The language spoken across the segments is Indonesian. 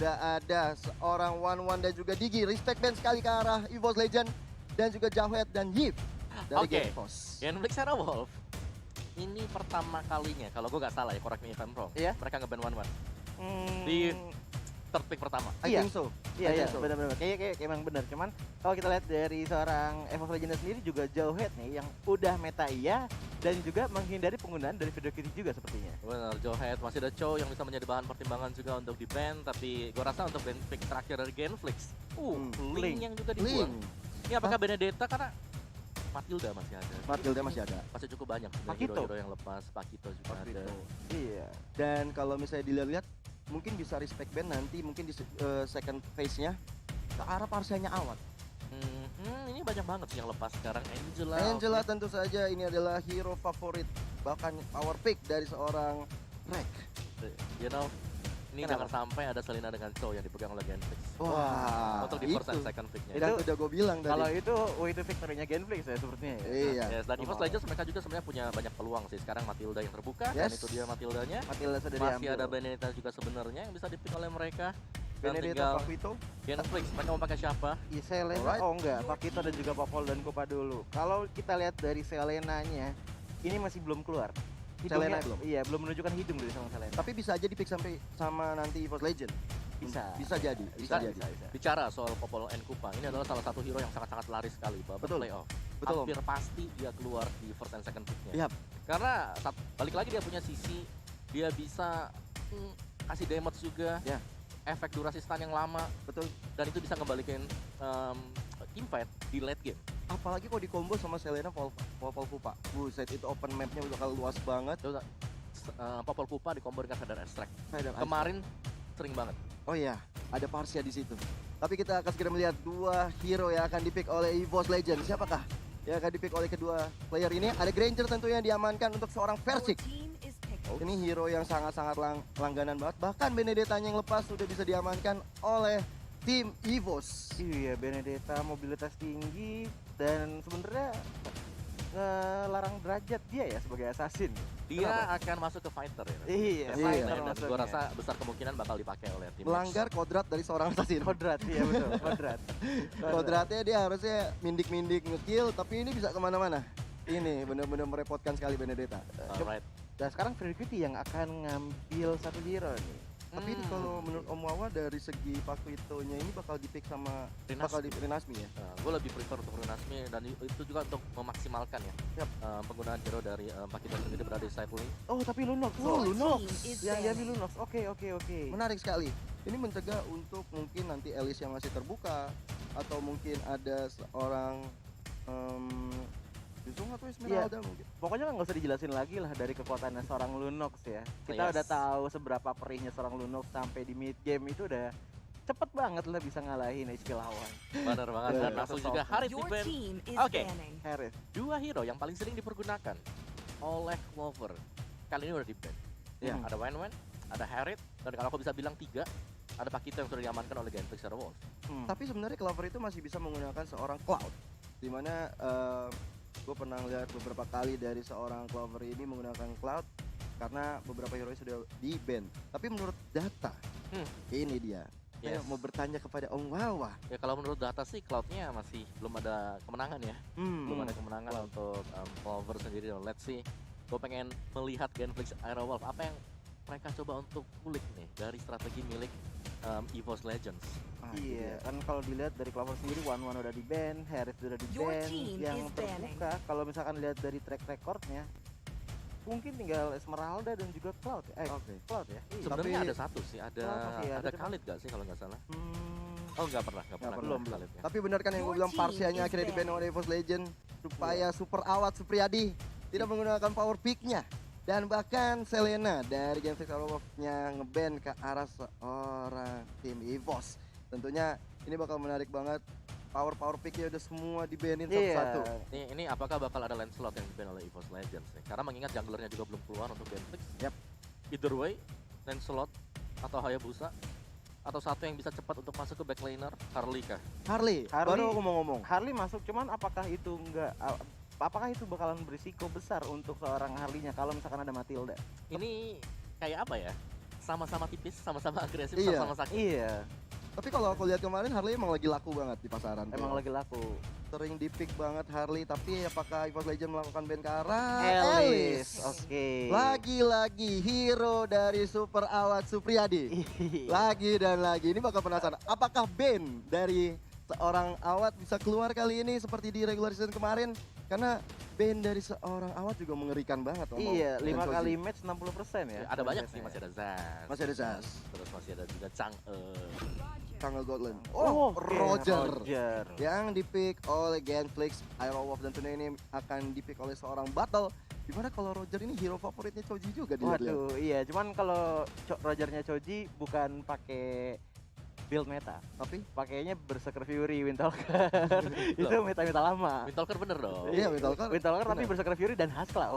udah ada seorang Wan dan juga Digi. Respect band sekali ke arah EVOS Legend. Dan juga Jahwet dan Yip dari Oke. GeForce. Genflix Shadow Wolf. Ini pertama kalinya, kalau gue nggak salah ya, correct me if I'm wrong. Iya. Mereka nge-ban Wan. Di third pick pertama. I think so. I Iya, think so. benar-benar. Kayak emang benar. Cuman kalau kita lihat dari seorang EVOS Legends sendiri juga jauh head nih yang udah meta iya dan juga menghindari penggunaan dari video kitty juga sepertinya. Benar, Jowhead masih ada Chow yang bisa menjadi bahan pertimbangan juga untuk di ban, tapi gue rasa untuk ban pick terakhir dari Genflix, Link Link. yang juga Link. dibuang. Ini apakah Benedetta karena Matilda masih ada? Matilda masih ada. Masih cukup banyak Pakito. hero-hero yang lepas, Pakito juga ada. Iya. Dan kalau misalnya dilihat, mungkin bisa respect band nanti mungkin di second phase-nya ke arah parsialnya Awat. Ini banyak banget sih yang lepas sekarang. Angela. Angela tentu saja ini adalah hero favorit, bahkan power pick dari seorang Rek. You know, ini Kenapa? jangan sampai ada Selena dengan Chow yang dipegang oleh Genflix. Wah, Untuk di first and second picknya. Dan itu udah gue bilang Kalau tadi. itu way to victory-nya Genflix ya sepertinya ya. Iya. Yes, dan EVOS Legends mereka juga sebenarnya punya banyak peluang sih. Sekarang Matilda yang terbuka, dan Yes. itu dia Matildanya. Matilda sudah Masih diambil. ada Benedetta juga sebenarnya yang bisa dipick oleh mereka. Dan Benedetta tinggal Pakito. Genflix, mereka mau pakai siapa? Iya, Selena. Alright. Oh enggak, Pakito dan juga Popol dan Kopa dulu. Kalau kita lihat dari Selenanya, ini masih belum keluar. Selena Hidungnya- belum? Iya, belum menunjukkan hidung dari sama Selena. Tapi bisa aja di pick sampai sama nanti EVOS Legend. Bisa. Bisa jadi, bisa jadi. Bicara soal Popol and Kupa, ini adalah salah satu hero yang sangat-sangat laris sekali babak Betul. playoff. Betul, Om. Hampir pasti dia keluar di first and second picknya. Yap. Karena balik lagi dia punya sisi, dia bisa kasih damage juga. Ya. Efek durasi stun yang lama, Betul. dan itu bisa ngembalikan teamfight di late game. Apalagi kalau di combo sama Selena Popol Pupa. Buset, itu open map-nya bakal luas banget. Terus Popol Kupa dikombo dengan Feather Extract. Ada- Kemarin sering banget. Oh iya, ada Parsia di situ. Tapi kita akan segera melihat dua hero yang akan dipick oleh EVOS Legend. Siapakah yang akan dipick oleh kedua player ini? Ada Granger tentunya yang diamankan untuk seorang Versik. Ini hero yang sangat-sangat langganan banget. Bahkan Benedettanya yang lepas sudah bisa diamankan oleh tim EVOS. Iya, Benedetta mobilitas tinggi dan sebenarnya ngelarang derajat dia ya sebagai assassin. Dia Kenapa? akan masuk ke fighter ya. Iya, Iya. fighter Dan maksudnya. gue rasa besar kemungkinan bakal dipakai oleh tim. Melanggar kodrat dari seorang assassin. kodrat, iya betul, kodrat. Kodratnya dia harusnya mindik-mindik ngekill, tapi ini bisa kemana-mana. Ini benar-benar merepotkan sekali Benedetta. Alright. Dan sekarang Verity yang akan ngambil satu hero nih. Tapi ini kalau menurut Om Wawa dari segi Pakitonya ini bakal dipick sama Rinasmi. bakal di Rinasmi ya. Gue lebih prefer untuk Runasmi, dan itu juga untuk memaksimalkan ya Yap. penggunaan hero dari Pakito sendiri berada di side lane. Oh, tapi Lunox. Oh, Lunox. Yang diambil Lunox. Oke. Menarik sekali. Ini mencegah untuk mungkin nanti Elis yang masih terbuka atau mungkin ada seorang Yusung atau Esmeralda mungkin. Pokoknya nggak usah dijelasin lagi lah dari kekuatannya seorang Lunox ya. Kita Yes. udah tahu seberapa perihnya seorang Lunox sampai di mid game itu udah cepet banget lah bisa ngalahin HP lawan. Benar banget. Dan langsung juga Harith di ban. Oke. Harith. Dua hero yang paling sering dipergunakan oleh Clover kali ini udah di ban. Ya. Ada Wen, ada Harith, dan kalau aku bisa bilang tiga, ada Pakito yang sudah diamankan oleh Genflix Shadow Wolf. Tapi sebenarnya Clover itu masih bisa menggunakan seorang Cloud. Dimana gue pernah lihat beberapa kali dari seorang Clover ini menggunakan Cloud karena beberapa hero sudah di ban. Tapi menurut data, ini dia. Saya Yes. mau bertanya kepada Om Wawa. Ya kalau menurut data sih Cloud-nya masih belum ada kemenangan ya. Belum ada kemenangan untuk Clover sendiri. Let's see. Gue pengen melihat Genflix Aero Wolf. Apa yang mereka coba untuk kulik nih dari strategi milik EVOS Legends. Iya, kan kalau dilihat dari Clover sendiri One udah di ban, Harith udah di Your ban, team yang is banning. terbuka kalau misalkan lihat dari track recordnya mungkin tinggal Esmeralda dan juga Cloud ya. Oke. Cloud ya. Iya. Sebenarnya Tapi- ada satu sih, Oh, masih ada, ada cuman- Khalid gak sih kalau nggak salah? Hmm, Oh nggak pernah belum. Khalidnya. Tapi benar kan yang gue Your bilang team Parsianya is akhirnya di ban banning. oleh EVOS Legend supaya Super Awat Supriyadi tidak menggunakan power pick-nya. Dan bahkan Selena dari Genflix Shadow Wolf-nya ngeban ke arah seorang tim EVOS. Tentunya ini bakal menarik banget. Power pick-nya udah semua dibanin Iya. satu-satu. Ini apakah bakal ada Lancelot yang di-ban oleh EVOS Legends nih? Karena mengingat junglernya juga belum keluar untuk Genflix. Yap. Either way, Lancelot atau Hayabusa, atau satu yang bisa cepat untuk masuk ke backlaner, Harley kah? Harley, baru aku mau ngomong. Harley masuk, cuman apakah itu apakah itu bakalan berisiko besar untuk seorang Harley-nya kalau misalkan ada Matilda? Ini kayak apa ya? sama-sama tipis, sama-sama agresif, Iya. sama-sama sakit. Iya, Tapi kalau aku lihat kemarin Harley emang lagi laku banget di pasaran. emang lagi laku. Sering di-pick banget Harley, tapi apakah EVOS Legend melakukan ban ke arah Elis, oke. Lagi-lagi hero dari Super Awad Supriyadi. Lagi dan lagi, ini bakal penasaran. Apakah ban dari seorang Awad bisa keluar kali ini seperti di regular season kemarin? Karena ban dari seorang Awad juga mengerikan banget. Iya, 5 Dan kali Choji. match 60% ya. Ada banyak sih, prosesnya. masih ada Zaz. Masih ada Zaz. Terus masih ada juga Chang'e. Chang'e Godland. Oh, Oh, oke, Roger. Roger. Yang dipick oleh Genflix, Aerowolf dan Tuna ini akan dipick oleh seorang Battle. Dimana kalau Roger ini hero favoritnya Choji juga dilihat-lihat. Waduh, iya, cuman kalau Rogernya Choji bukan pakai build meta, Tapi pakainya Berserker Fury, Windtalker. Itu meta-meta lama. Windtalker bener dong. iya, Windtalker. Windtalker tapi benar. Berserker Fury dan Haskell.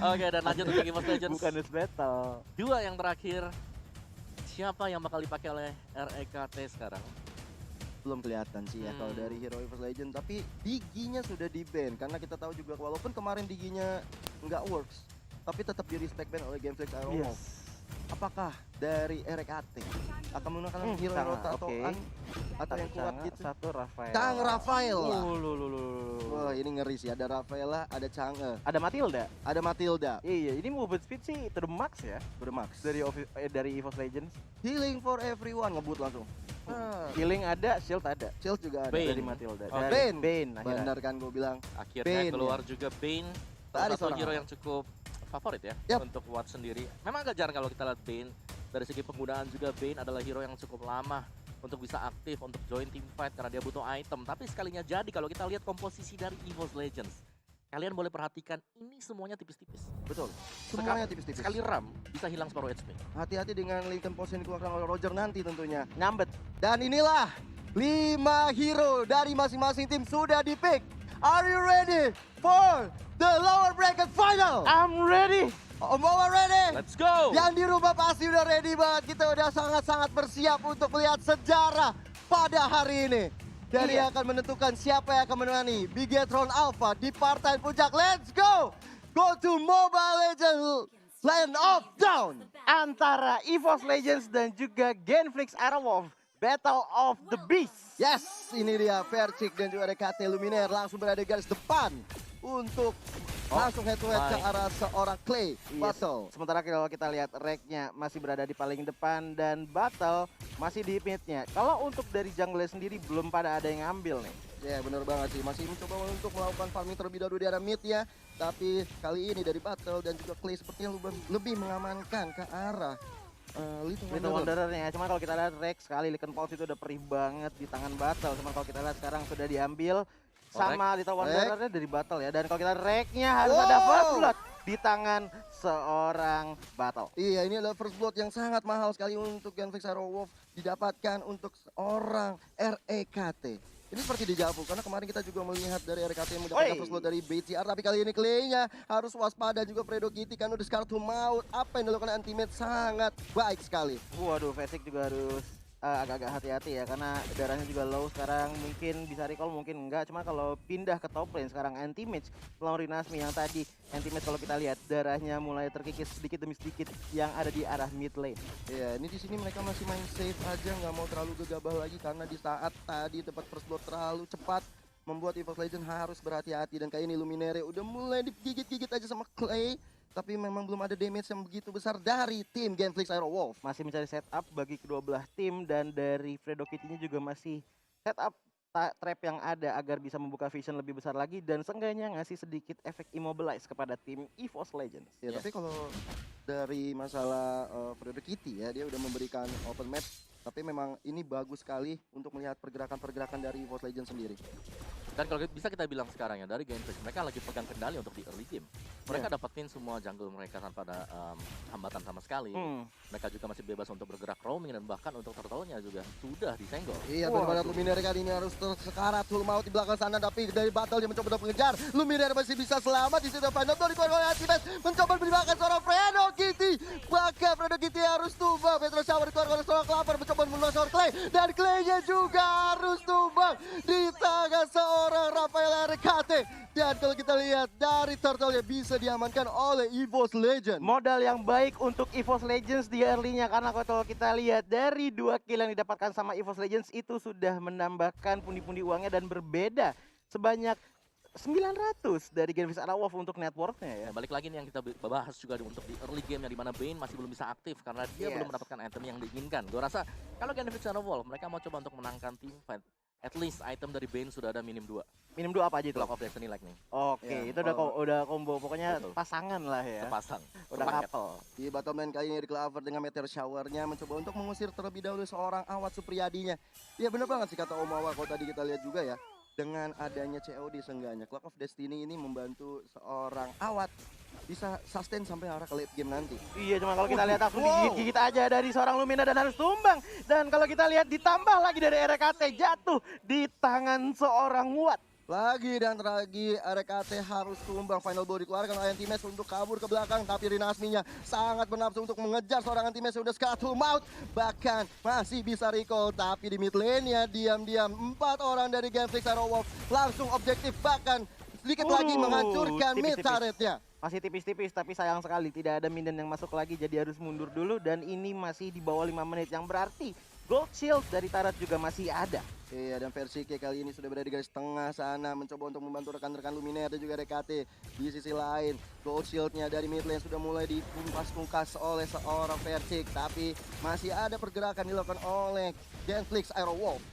Oke, dan lanjut untuk EVOS Legends. Bukan Nus Battle. Dua yang terakhir. Siapa yang bakal dipakai oleh REKT sekarang? Belum kelihatan sih ya kalau Hmm. dari Hero EVOS Legend, tapi Diginya sudah di ban karena kita tahu juga walaupun kemarin Diginya nggak works, tapi tetap di respect ban oleh Genflix Aerowolf. Apakah dari RKT akan menggunakan hero Chang'e, rotatoan atau yang kuat Chang'e, gitu? Satu Rafael. Chang'e Rafaela. Lulu. Wah, ini ngeri sih. Ada Rafaela, ada Chang'e, Ada Matilda. ada Matilda. Iya, ini movement speed sih to the max ya Bermax. dari EVOS Legends. Healing for everyone, ngebut langsung. Healing ada, shield ada. Shield juga ada. Bane. Dari Matilda. Oh, Dari Bane. Bane akhirnya. Benar kan gue bilang. Akhirnya Bane, keluar juga Bane. Tadi Salah satu seorang hero apa? yang cukup favorit ya Yap. untuk Watt sendiri. Memang agak jarang kalau kita lihat Bane. Dari segi penggunaan juga Bane adalah hero yang cukup lama untuk bisa aktif untuk join team fight karena dia butuh item. Tapi sekalinya jadi kalau kita lihat komposisi dari EVOS Legends, kalian boleh perhatikan ini semuanya tipis-tipis. Betul. Semuanya tipis-tipis. Sekali ram bisa hilang separuh HP. Hati-hati dengan Lincoln Post yang dikeluarkan oleh Roger nanti tentunya. Nyambet. Dan inilah 5 hero dari masing-masing tim sudah di-pick. Are you ready for the lower bracket final? I'm ready. Om Wawa ready? Let's go! Yang di rumah pasti udah ready banget. Kita udah sangat-sangat bersiap untuk melihat sejarah pada hari ini. Dan Iya. yang akan menentukan siapa yang akan menangani Bigetron Alpha di partai puncak. Let's go! Go to Mobile Legends Land of Down. Antara EVOS Legends dan juga Genflix Aerowolf. Battle of the Beast. Yes, ini dia Percik dan juga RKT Luminaire langsung berada di garis depan untuk langsung head to head ke baik. arah seorang Clay Yes. Battle. Sementara kalau kita lihat Rek-nya masih berada di paling depan dan Battle masih di mid-nya. Kalau untuk dari jungle sendiri belum pada ada yang ngambil nih. Ya benar banget sih, masih mencoba untuk melakukan farming terlebih dahulu di arah mid ya. Tapi kali ini dari Battle dan juga Clay sepertinya lebih mengamankan ke arah Little Little Wanderer. Wanderer-nya. Cuma kalau kita lihat Rex sekali Lycan Pulse itu udah perih banget di tangan Battle. Cuma kalau kita lihat sekarang sudah diambil sama Little Wanderer-nya dari Battle ya. Dan kalau kita Rek-nya harus ada Wow. First Blood di tangan seorang Battle. Iya, ini adalah first blood yang sangat mahal sekali untuk Genflix Aerowolf didapatkan untuk seorang REKT. Ini seperti dejavu karena kemarin kita juga melihat dari RKT yang mendapatkan Oi. first blood dari BCR, tapi kali ini Clay-nya harus waspada juga Fredo Kitty kan udah Scar to Maut. Apa yang dilakukan Ultimate sangat baik sekali. Waduh, Vesik juga harus agak-agak hati-hati ya karena darahnya juga low sekarang. Mungkin bisa recall, mungkin enggak. Cuma kalau pindah ke top lane sekarang anti-match melawan Rinasmi yang tadi anti-match kalau kita lihat darahnya mulai terkikis sedikit demi sedikit yang ada di arah mid lane. Iya, ini di sini mereka masih main safe aja, nggak mau terlalu gegabah lagi karena di saat tadi dapat first blood terlalu cepat membuat EVOS Legend harus berhati-hati. Dan kayak ini Luminaire udah mulai digigit-gigit aja sama Clay, tapi memang belum ada damage yang begitu besar dari tim Genflix Aerowolf. Masih mencari setup bagi kedua belah tim dan dari Fredo Kitty-nya juga masih setup trap yang ada agar bisa membuka vision lebih besar lagi dan seenggaknya ngasih sedikit efek immobilize kepada tim EVOS Legends. Ya, Yes. tapi kalau dari masalah Fredo Kitty ya, dia udah memberikan open map, tapi memang ini bagus sekali untuk melihat pergerakan-pergerakan dari EVOS Legends sendiri. Dan kalau bisa kita bilang sekarang ya, dari Genflix mereka lagi pegang kendali untuk di early game. Mereka dapetin semua jungle mereka tanpa ada hambatan sama sekali. Mereka juga masih bebas untuk bergerak roaming dan bahkan untuk turtle-nya juga sudah disenggol. Iya, Waduh. benar-benar Luminaire kali ini harus tersekarat full maut di belakang sana, tapi dari battle dia mencoba untuk mengejar. Luminaire masih bisa selamat di situ. Final Door dikeluarkan oleh Antimet, mencoba menembakkan seorang Fredo Kitty. Bahkan Fredo Kitty harus tumbang. Petro Shower dikeluarkan oleh seorang Klaver, mencoba membunuh seorang Clay, dan Clay-nya juga harus tumbang di tangan seorang Rafael RKT. Oke, dan kalau kita lihat dari turtle bisa diamankan oleh EVOS Legend. Modal yang baik untuk EVOS Legends di early-nya, karena kalau kita lihat dari 2 kill yang didapatkan sama EVOS Legends itu sudah menambahkan pundi-pundi uangnya dan berbeda sebanyak 900 dari Genflix Ara Wolf untuk net worth-nya ya. Ya, balik lagi nih yang kita bahas juga untuk di early game yang dimana Bane masih belum bisa aktif karena dia Yes. belum mendapatkan item yang diinginkan. Gue rasa kalau Genflix Ara Wolf mereka mau coba untuk menangkan team fight, at least item dari Bane sudah ada minim 2. Minim 2 apa aja itu? Clock of Destiny like nih. Oke, Ya, itu udah combo, pokoknya Betul. pasangan lah ya. Sepasang. Udah Sepaket. couple. Di bottom lane kali ini di Clover dengan Meteor Shower-nya mencoba untuk mengusir terlebih dahulu seorang Awat Supriyadinya. Iya bener banget sih kata Om Awa, kalau tadi kita lihat juga ya. Dengan adanya COD seenggaknya Clock of Destiny ini membantu seorang Awat bisa sustain sampai arah ke late game nanti. Iya, cuma kalau kita lihat langsung Wow. digigit-gigit aja dari seorang Lumina dan harus tumbang. Dan kalau kita lihat ditambah lagi dari RKT jatuh di tangan seorang Watt. Lagi dan lagi RKT harus tumbang. Final blow dikeluarkan oleh Antimax untuk kabur ke belakang, tapi Rinasminya sangat bernafsu untuk mengejar seorang Antimax yang sudah Scatul Maut. Bahkan masih bisa recall, tapi di mid lane-nya diam-diam 4 orang dari Genflix Arrow Wolf langsung objektif, bahkan sedikit lagi menghancurkan mid tipis-tipis. turret-nya. Masih tipis-tipis, tapi sayang sekali tidak ada minion yang masuk lagi, jadi harus mundur dulu. Dan ini masih di bawah 5 menit, yang berarti gold shield dari Tarat juga masih ada. Iya, dan versi K kali ini sudah berada di garis tengah sana, mencoba untuk membantu rekan-rekan Luminaire dan juga RKT. Di sisi lain, gold shieldnya dari mid lane sudah mulai dipungkas-pungkas oleh seorang Versik, tapi masih ada pergerakan dilakukan oleh Genflix Arrow Wolf.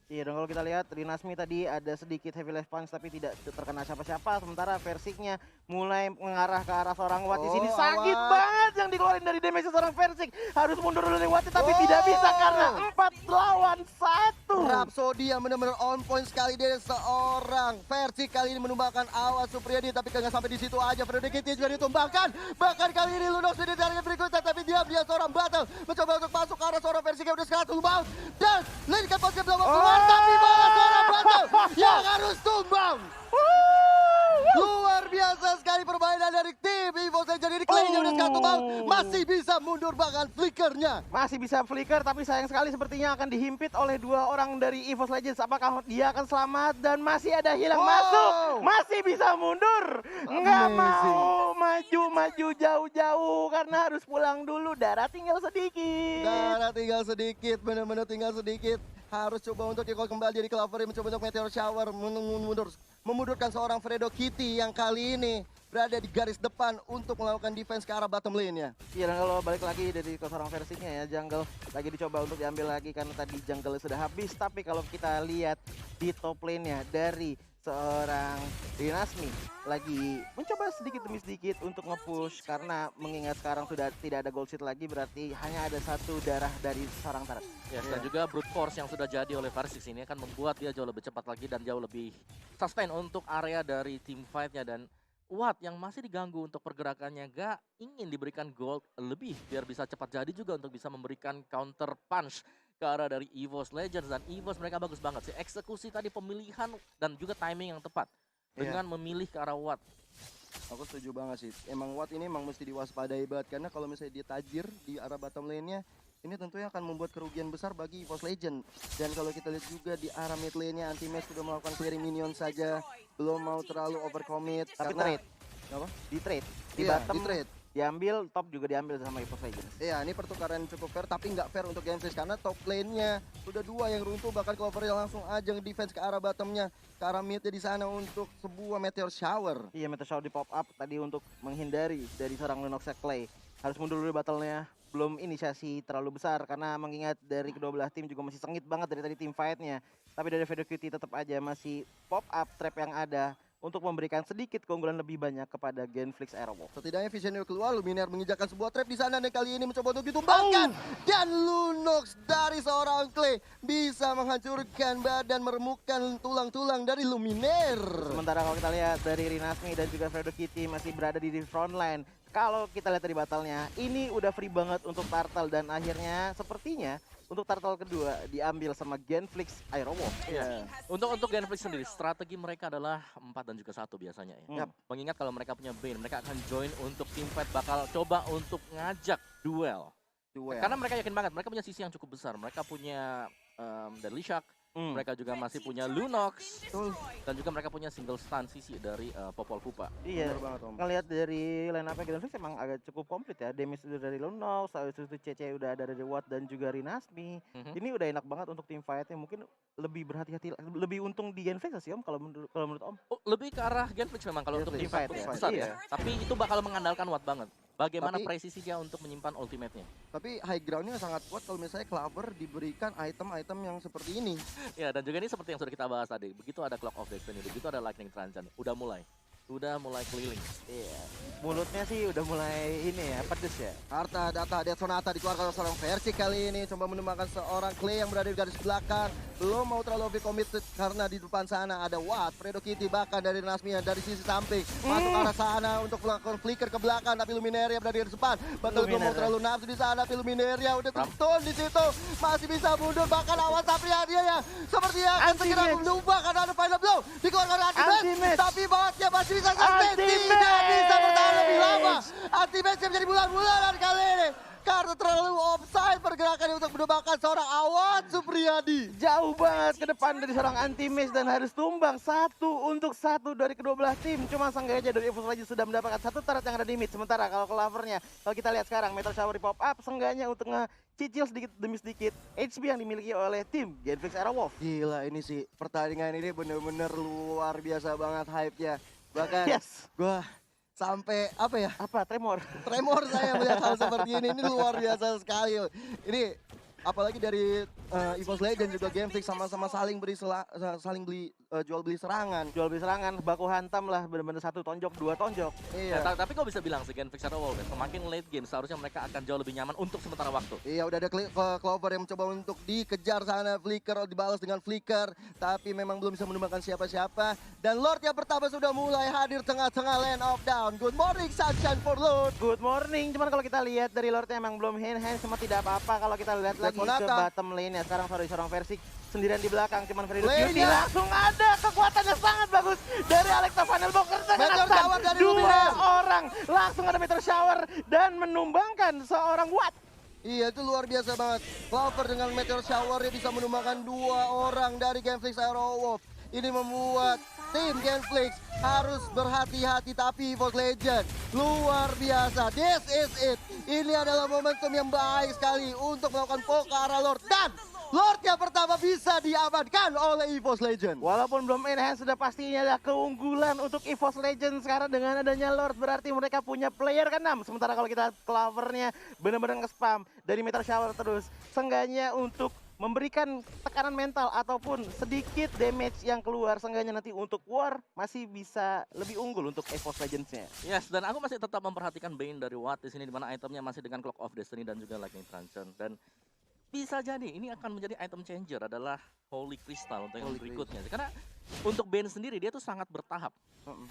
Iya, dan kalau kita lihat Rinasmi tadi ada sedikit heavy life punch tapi tidak terkena siapa-siapa. Sementara Versiknya mulai mengarah ke arah seorang Watt. Di sini Oh, sakit Awat. banget yang dikeluarin dari damage seorang Versik. Harus mundur dulu dari Watt tapi tidak bisa karena 4 lawan 1. Rhapsody yang benar-benar on point sekali dari seorang Versik kali ini menumbangkan Awat Supriyadi, tapi nggak sampai di situ aja. Freddy Kitty juga ditumbangkan. Bahkan kali ini Lunox sudah dari berikutnya, tapi dia seorang battle mencoba untuk masuk ke arah seorang Versik yang udah Scatul Maut. Dan lane ke posisi belum keluar, tapi malah seorang battle yang harus tumbang. Luar biasa sekali permainan dari tim EVOS Legends ini. Clay-nya udah Scatul Maut, masih bisa mundur bahkan flickernya. Masih bisa flicker tapi sayang sekali sepertinya akan dihimpit oleh 2 orang dari EVOS Legends. Apakah dia akan selamat? Dan masih ada hilang Wow. masuk. Masih bisa mundur. Nggak Amazing. mau maju jauh-jauh karena harus pulang dulu. Darah tinggal sedikit. Darah tinggal sedikit, benar-benar tinggal sedikit. Harus coba untuk recall kembali dari Clover, mencoba untuk Meteor Shower, memundurkan seorang Fredo Kitty yang kali ini berada di garis depan untuk melakukan defense ke arah bottom lane-nya. Iya, dan kalau balik lagi dari ke seorang versinya ya, jungle lagi dicoba untuk diambil lagi karena tadi jungle sudah habis. Tapi kalau kita lihat di top lane-nya dari seorang Dinasmi lagi mencoba sedikit demi sedikit untuk nge-push karena mengingat sekarang sudah tidak ada gold seed lagi, berarti hanya ada 1 darah dari seorang Tarat. Yes, dan juga brute force yang sudah jadi oleh Versix ini akan membuat dia jauh lebih cepat lagi dan jauh lebih sustain untuk area dari team fight-nya. Dan Watt yang masih diganggu untuk pergerakannya, gak ingin diberikan gold lebih biar bisa cepat jadi juga untuk bisa memberikan counter punch ke arah dari EVOS Legends. Dan EVOS mereka bagus banget sih, eksekusi tadi, pemilihan dan juga timing yang tepat dengan memilih ke arah Watt. Aku setuju banget sih. Emang Watt ini emang mesti diwaspadai banget, karena kalau misalnya dia tajir di arah bottom lane-nya, ini tentunya akan membuat kerugian besar bagi EVOS Legend. Dan kalau kita lihat juga di arah mid lane-nya, Antimax sudah melakukan clearing minion saja, belum mau terlalu overcommit. Tapi karena- trade, Apa? di trade, di Iya, bottom di trade. diambil, top juga diambil sama EVOS Legends. Iya, ini pertukaran cukup fair, tapi nggak fair untuk Genflix karena top lane-nya sudah 2 yang runtuh, bahkan Clover yang langsung aja defense ke arah bottom-nya, ke arah mid-nya di sana untuk sebuah Meteor Shower. Iya, Meteor Shower di pop up tadi untuk menghindari dari seorang Lunox Clay. Harus mundur dulu battle-nya. Belum inisiasi terlalu besar karena mengingat dari kedua belah tim juga masih sengit banget dari tadi tim fight-nya. Tapi dari Fredo Kitty tetap aja masih pop up trap yang ada untuk memberikan sedikit keunggulan lebih banyak kepada Genflix Airwolf. Setidaknya Visionary keluar, Luminaire menginjakan sebuah trap di sana dan kali ini mencoba untuk ditumbangkan. Dan Lunox dari seorang Clay bisa menghancurkan badan, meremukkan tulang-tulang dari Luminaire. Sementara kalau kita lihat dari Rinasmi dan juga Fredo Kitty masih berada di front line. Kalau kita lihat dari battle-nya, ini udah free banget untuk Turtle dan akhirnya sepertinya untuk Turtle kedua diambil sama Genflix Airwolf. Iya. Untuk Genflix sendiri, strategi mereka adalah 4 dan juga 1 biasanya ya. Yap. Mengingat kalau mereka punya Bane, mereka akan join untuk team fight, bakal coba untuk ngajak duel. Duel. Karena mereka yakin banget, mereka punya sisi yang cukup besar. Mereka punya Deadly Shock, Mereka juga masih punya Lunox. Betul. Dan juga mereka punya single stun sisi dari Popol Vupa. Iya, Bener banget, Om. ngelihat dari line up-nya Genflix emang agak cukup komplit ya. Damage udah dari Lunox, habis itu CC udah ada dari Watt dan juga Rinasmi. Ini udah enak banget untuk tim fight-nya. Mungkin lebih berhati-hati, lebih untung di Genflix nggak sih Om kalau menurut Om? Oh, lebih ke arah Genflix memang kalau untuk Genflix, tim fight fight ya. besar Iya. ya. Tapi itu bakal mengandalkan Watt banget. Bagaimana Tapi- presisi dia untuk menyimpan ultimate-nya. Tapi high ground-nya sangat kuat kalau misalnya Clover diberikan item-item yang seperti ini. Ya, dan juga ini seperti yang sudah kita bahas tadi. Begitu ada Clock of Destiny, begitu ada Lightning Transcend, udah mulai keliling. Iya. Mulutnya sih udah mulai ini ya, pedes ya. Harta data Death Sonata dikeluarkan oleh seorang versi kali ini. Coba menemukan seorang Clay yang berada di garis belakang. Belum mau terlalu committed karena di depan sana ada Watt, Fredo Kitty, bahkan dari Nasmia dari sisi samping. Masuk ke arah sana untuk melakukan flicker ke belakang. Tapi Luminaria berada di depan. Betul belum mau Luminaria. terlalu nafsu di sana. Tapi Luminaria udah Ram. tertun di situ. Masih bisa mundur. Bahkan awas tapi dia ya sepertinya akan segera Anti-match. berubah karena ada final blow. Dikeluarkan oleh Anti-match. Anti-match. Tapi Wattnya masih bisa sustain. Anti-match. Tidak bisa bertahan lebih lama. Anti-match yang menjadi bulan-bulanan kali ini. Karena terlalu offside pergerakan untuk menembakkan seorang Awad Supriyadi. Jauh banget ke depan dari seorang anti-match dan harus tumbang 1-1 dari kedua belah tim. Cuma seenggaknya dari EVOS Legends sudah mendapatkan satu turret yang ada di mid. Sementara kalau Clovernya, kalau kita lihat sekarang Meteor Shower di pop up, seenggaknya untuk ngecicil sedikit demi sedikit HP yang dimiliki oleh tim Genflix Aerowolf. Gila ini sih, pertandingan ini bener-bener luar biasa banget hype-nya. Bahkan Yes. gua sampai apa ya, Apa? Tremor. tremor saya melihat hal seperti ini luar biasa sekali. Ini apalagi dari EVOS Legends juga Genflix sama-sama saling jual beli serangan. Jual beli serangan, baku hantam lah, bener-bener satu tonjok, dua tonjok. Iya. Tapi kok bisa bilang sih Genflix atau Wolves semakin late game seharusnya mereka akan jauh lebih nyaman untuk sementara waktu. Iya udah ada Clover yang mencoba untuk dikejar sana, Flicker dibalas dengan Flicker, tapi memang belum bisa menemukan siapa-siapa. Dan Lord yang pertama sudah mulai hadir tengah-tengah lane of down. Good morning sunshine for Lord. Good morning, cuman kalau kita lihat dari Lordnya emang belum hand cuma tidak apa-apa. Kalau kita lihat lagi ke Sonata. bottom lane ya, sekarang seorang versi sendirian di belakang, cuman Fredo Lane-nya. Beauty langsung ada kekuatan yang sangat bagus dari Alexa Vanelboker. Meteor Shower dari Dua Luminaire. orang langsung ada Meteor Shower dan menumbangkan seorang Watt. Iya itu luar biasa banget. Clover dengan Meteor Shower dia bisa menumbangkan dua orang dari Genflix Aerowolf. Ini membuat tim Genflix harus berhati-hati, tapi EVOS Legends luar biasa. This is it. Ini adalah momentum yang baik sekali untuk melakukan poke ke arah Lord. Dan Lord yang pertama bisa diamankan oleh EVOS Legends. Walaupun belum enhance, sudah pastinya ada keunggulan untuk EVOS Legends sekarang dengan adanya Lord. Berarti mereka punya player ke-6. Sementara kalau kita Clovernya benar-benar nge-spam dari Meteor Shower terus. Seenggaknya untuk memberikan tekanan mental ataupun sedikit damage yang keluar. Seenggaknya nanti untuk War masih bisa lebih unggul untuk EVOS Legends-nya. Yes, dan aku masih tetap memperhatikan Bane dari Watt di sini, di mana itemnya masih dengan Clock of Destiny dan juga Lightning Transcend. Dan bisa jadi ini akan menjadi item changer adalah Holy Crystal untuk yang Holy berikutnya. Karena untuk Bane sendiri dia tuh sangat bertahap.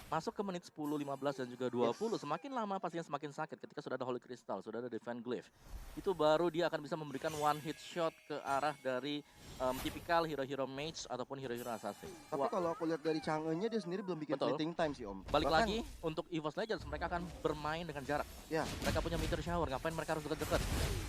Masuk ke menit 10, 15 dan juga 20, semakin lama pastinya semakin sakit ketika sudah ada Holy Crystal, sudah ada Divine Glyph. Itu baru dia akan bisa memberikan one hit shot ke arah dari tipikal hero-hero mage ataupun hero-hero assassin. Tapi kalau aku lihat dari Chang'e-nya dia sendiri belum bikin Betul. fleeting time sih Om. Balik Bahkan- lagi untuk EVOS Legends mereka akan bermain dengan jarak. Ya. Mereka punya Meteor Shower, ngapain mereka harus dekat-dekat?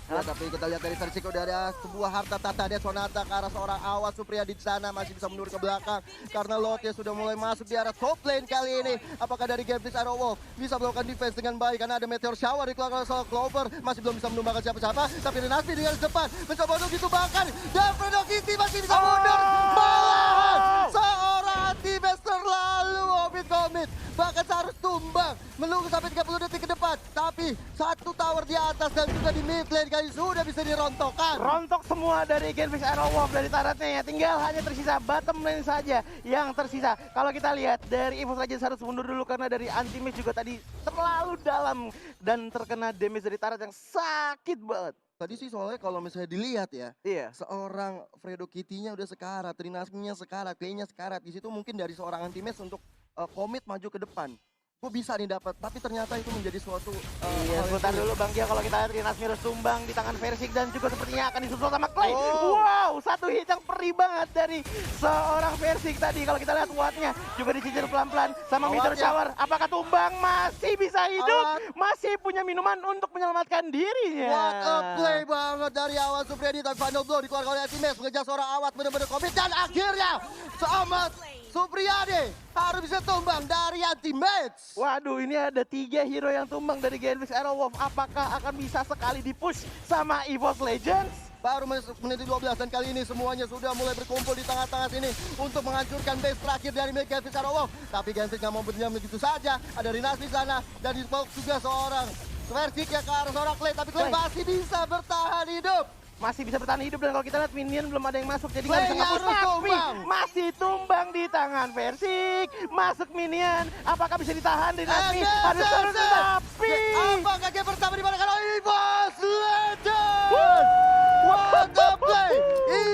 Ya, tapi kita lihat dari versi udah ada sebuah harta tata dia Sonata ke arah seorang Awad Supriyadi di sana, masih bisa mundur ke belakang karena Lotnya sudah mulai masuk di arah top lane kali ini. Apakah dari Genflix Aerowolf bisa melakukan defense dengan baik karena ada Meteor Shower dikeluarkan oleh seorang Clover, masih belum bisa menumbangkan siapa-siapa, tapi Renasmi di garis depan mencoba untuk ditumbangkan dan Fredo Kitty masih bisa mundur. Malahan seorang anti-match terlalu komit, bahkan seharus tumbang menunggu sampai 30 detik ke depan, tapi satu tower di atas dan juga di mid lane kali sudah bisa dirontokkan. Rontok semua dari Genflix Aerowolf dari taratnya ya. Tinggal hanya tersisa bottom lane saja yang tersisa. Kalau kita lihat dari EVOS Legends harus mundur dulu karena dari anti-match juga tadi terlalu dalam dan terkena damage dari tarat yang sakit banget. Tadi sih soalnya kalau misalnya dilihat ya, Iya. seorang Fredo Kitty-nya udah sekarat, Trinasmi-nya sekarat, Clay-nya sekarat. Di situ mungkin dari seorang anti-match untuk komit maju ke depan. kok bisa nih dapat, tapi ternyata itu menjadi suatu Iya, hal yang sebentar sulit. dulu Bang Gia, kalau kita lihat Rinas Mirrors tumbang di tangan Versik dan juga sepertinya akan disusul sama Clay. Oh. Wow, satu hit yang perih banget dari seorang Versik tadi. Kalau kita lihat wattnya juga dicicil pelan-pelan sama meter Awatnya. shower. Apakah tumbang? Masih bisa hidup, Awat. masih punya minuman untuk menyelamatkan dirinya. What a play banget dari awal Supriyadi, tapi final blow dikeluarkan oleh Antimax mengejar seorang Awat benar-benar komit dan akhirnya Selamat Supriyadi harus bisa tumbang dari Antimax. Waduh, ini ada 3 hero yang tumbang dari Genflix Aerowolf. Apakah akan bisa sekali dipush sama EVOS Legends? Baru menit 12 dan kali ini semuanya sudah mulai berkumpul di tengah-tengah sini untuk menghancurkan base terakhir dari milik Genflix Aerowolf. Tapi Genflix nggak mau berdiam begitu saja. Ada Rinas di sana dan di box juga seorang Versik ya ke arah seorang Clay, tapi Clay Clay. masih bisa bertahan hidup. Masih bisa bertahan hidup, dan kalau kita lihat minion belum ada yang masuk, jadi nggak Clay bisa nge-push. harus Tapi tumbang. masih tumbang di tangan Versik. Masuk minion, apakah bisa ditahan di Nasmi? Harus terus, tapi apakah game pertama dimenangkan oleh EVOS Legend? What a play!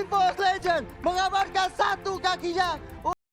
EVOS Legend mengamankan satu kakinya